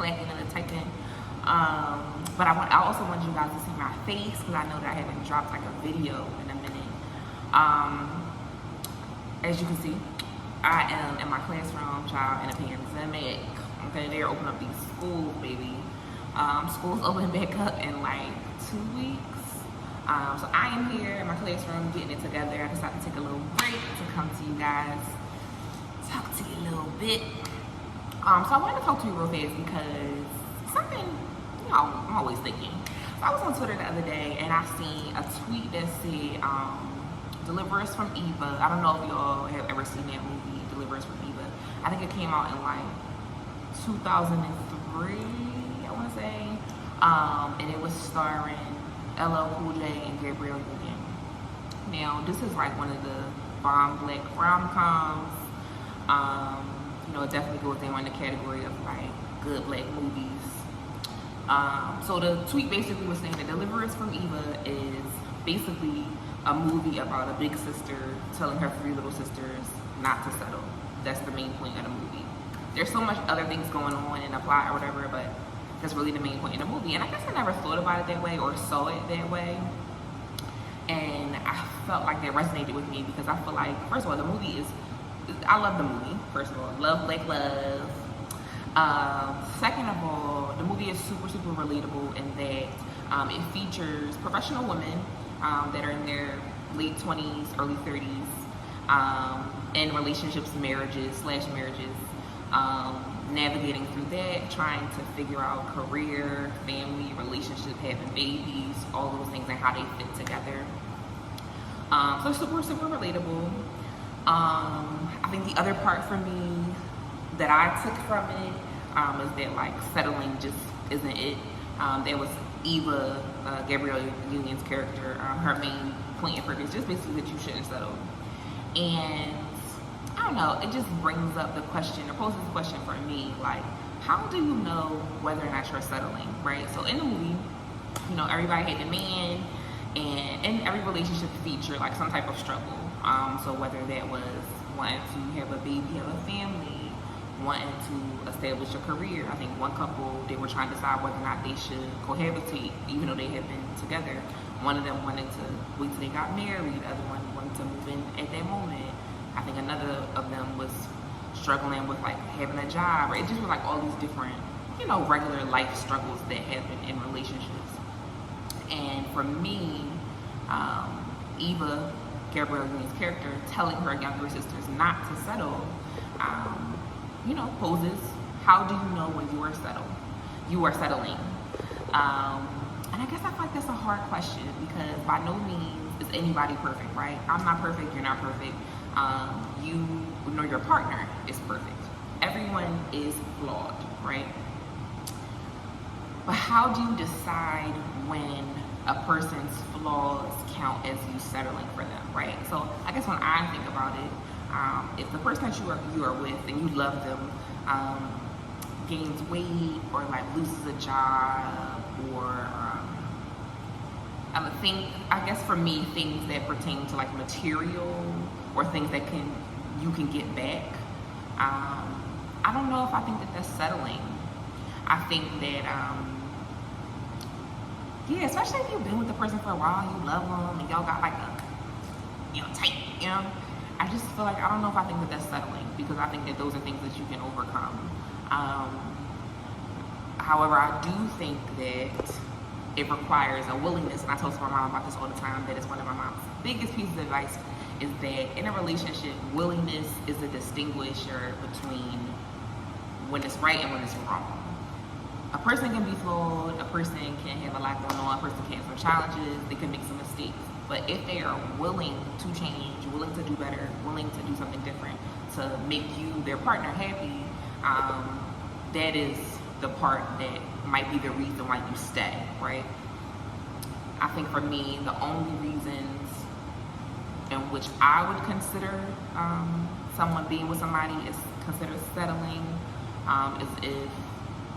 clacking and the typing. But I also want you guys to see my face because I know that I haven't dropped like a video in a minute. As you can see, I am in my classroom, child, in a pandemic. Okay, they're opening up these schools, baby. School's opening back up in like 2 weeks. So I am here in my classroom getting it together. I decided to take a little break to come to you guys, talk to you a little bit. So I wanted to talk to you real fast because something, you know, I'm always thinking. So I was on Twitter the other day and I seen a tweet that said, Deliver Us from Eva. I don't know if y'all have ever seen that movie, Deliver Us from Eva. I think it came out in like 2003, I want to say. And it was starring LL Cool J and Gabrielle Union. Now, this is like one of the bomb black rom-coms. You know, it definitely goes down in the category of like good black movies. So the tweet basically was saying that Deliver Us from Eva is basically a movie about a big sister telling her 3 little sisters not to settle. That's the main point of the movie. There's so much other things going on in the plot or whatever, but that's really the main point in the movie. And I guess I never thought about it that way or saw it that way. And I felt like that resonated with me because I feel like, first of all, the movie is, I love the movie, first of all. Love Black Love. Second of all, the movie is super, super relatable in that it features professional women that are in their late 20s, early 30s, in relationships, marriages, navigating through that, trying to figure out career, family, relationship, having babies, all those things and how they fit together. So super, super relatable. I think the other part for me that I took from it is that like settling just isn't it. There was Eva, Gabrielle Union's character, her main point and purpose, just basically that you shouldn't settle. And I don't know, it just brings up the question, or poses the question for me, like, how do you know whether or not you're settling, right? So in the movie, you know, everybody had the man, and in every relationship feature like some type of struggle. So whether that was wanting to have a baby, have a family, wanting to establish a career. I think one couple, they were trying to decide whether or not they should cohabitate, even though they had been together. One of them wanted to wait till they got married, the other one wanted to move in at that moment. I think another of them was struggling with like having a job, or it just was like all these different, you know, regular life struggles that happen in relationships. And for me, Eva, Gabrielle Union's character, telling her younger sisters not to settle, you know, poses, how do you know when you are settled? You are settling. And I guess I feel like that's a hard question because by no means is anybody perfect, right? I'm not perfect, you're not perfect. You know your partner is perfect. Everyone is flawed, right? But how do you decide when a person's flaws count as you settling for them, right? So I guess when I think about it, if the person that you are with and you love them gains weight or like loses a job or I guess for me, things that pertain to like material or things that you can get back, I don't know if I think that that's settling. I think that yeah, especially if you've been with the person for a while, you love them and y'all got like a, you know, tight, you know, I just feel like, I don't know if I think that that's settling because I think that those are things that you can overcome. However, I do think that it requires a willingness, and I talk to my mom about this all the time, that is one of my mom's biggest pieces of advice, is that in a relationship, willingness is a distinguisher between when it's right and when it's wrong. A person can be flawed, a person can have a lot going on, a person can have some challenges, they can make some mistakes. But if they are willing to change, willing to do better, willing to do something different to make you, their partner, happy, that is the part that might be the reason why you stay, right? I think for me, the only reasons in which I would consider someone being with somebody is considered settling is if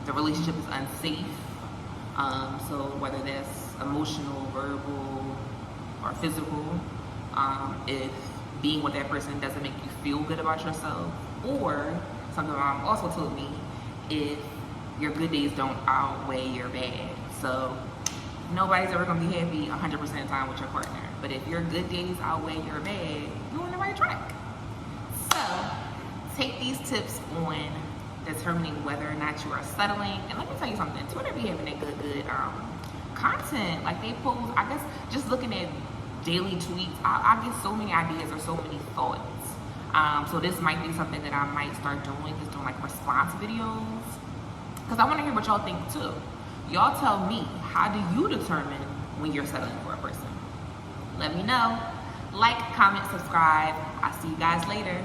the relationship is unsafe. So whether that's emotional, verbal, or physical, if being with that person doesn't make you feel good about yourself, or something my mom also told me, if your good days don't outweigh your bad. So nobody's ever gonna be happy 100% of the time with your partner. But if your good days outweigh your bad, you're on the right track. So take these tips on determining whether or not you are settling. And let me tell you something, Twitter be having that good content. Like they post, I guess just looking at daily tweets, I get so many ideas or so many thoughts. So this might be something that I might start doing, just doing like response videos. Because I want to hear what y'all think too. Y'all tell me, how do you determine when you're settling for a person? Let me know. Like, comment, subscribe. I'll see you guys later.